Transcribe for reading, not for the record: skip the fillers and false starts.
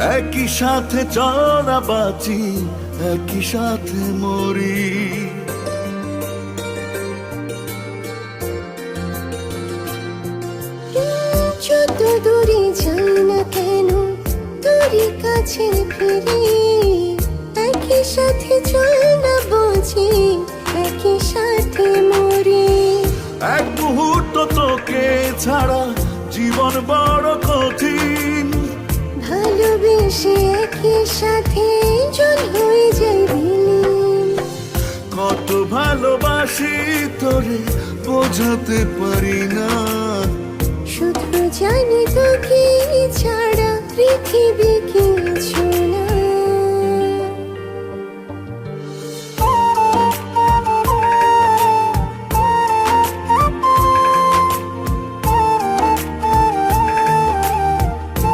একই সাথে চলা বাঁচি, একই সাথে মরি। যত দূরে যাই না কেন তোরই কাছে ফিরি, একই সাথে চলা বাঁচি, একই সাথে মরি। এক মুহূর্ত তোকে ছাড়া জীবন বড় কঠিন, ভালোবেসে একই সাথে জল হয়ে যাই বিলীন। কত ভালোবাসি তোরে বোঝাতে পারি না, শুধু জানি তোকে ছাড়া